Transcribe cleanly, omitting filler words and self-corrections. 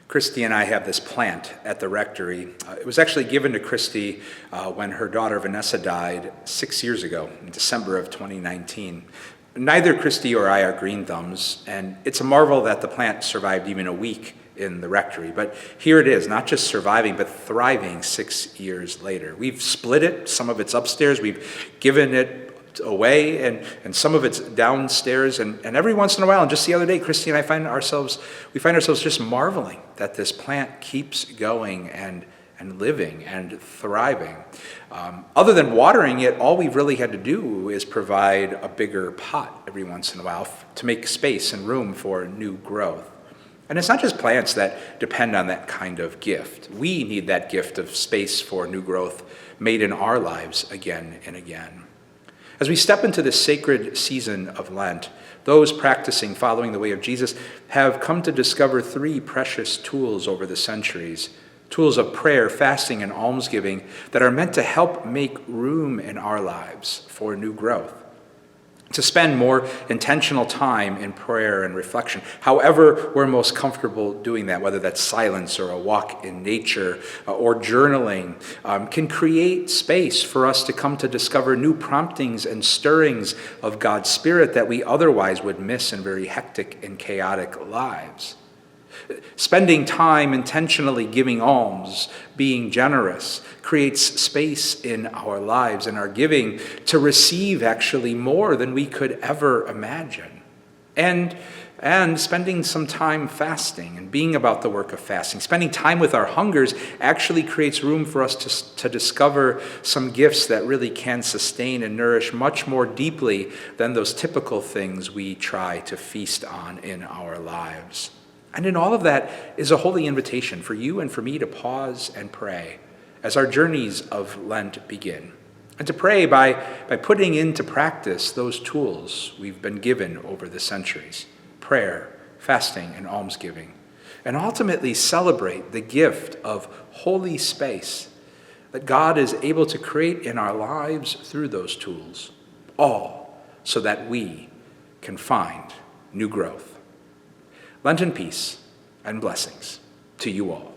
Christy and I have this plant at the rectory. It was actually given to Christy when her daughter Vanessa died 6 years ago, in December of 2019. Neither Christy or I are green thumbs, and it's a marvel that the plant survived even a week in the rectory. But here it is, not just surviving, but thriving 6 years later. We've split it, some of it's upstairs, we've given it away, and some of it's downstairs, and every once in a while, and just the other day, Christy and I find ourselves just marveling that this plant keeps going and living and thriving. Other than watering it, all we've really had to do is provide a bigger pot every once in a while to make space and room for new growth. And it's not just plants that depend on that kind of gift. We need that gift of space for new growth made in our lives again and again. As we step into this sacred season of Lent, those practicing following the way of Jesus have come to discover three precious tools over the centuries, tools of prayer, fasting, and almsgiving that are meant to help make room in our lives for new growth. To spend more intentional time in prayer and reflection, however we're most comfortable doing that, whether that's silence or a walk in nature or journaling, can create space for us to come to discover new promptings and stirrings of God's Spirit that we otherwise would miss in very hectic and chaotic lives. Spending time intentionally giving alms, being generous, creates space in our lives and our giving to receive actually more than we could ever imagine. And spending some time fasting and being about the work of fasting, spending time with our hungers actually creates room for us to discover some gifts that really can sustain and nourish much more deeply than those typical things we try to feast on in our lives. And in all of that is a holy invitation for you and for me to pause and pray as our journeys of Lent begin. And to pray by putting into practice those tools we've been given over the centuries: prayer, fasting, and almsgiving. And ultimately celebrate the gift of holy space that God is able to create in our lives through those tools, all so that we can find new growth. Lenten peace and blessings to you all.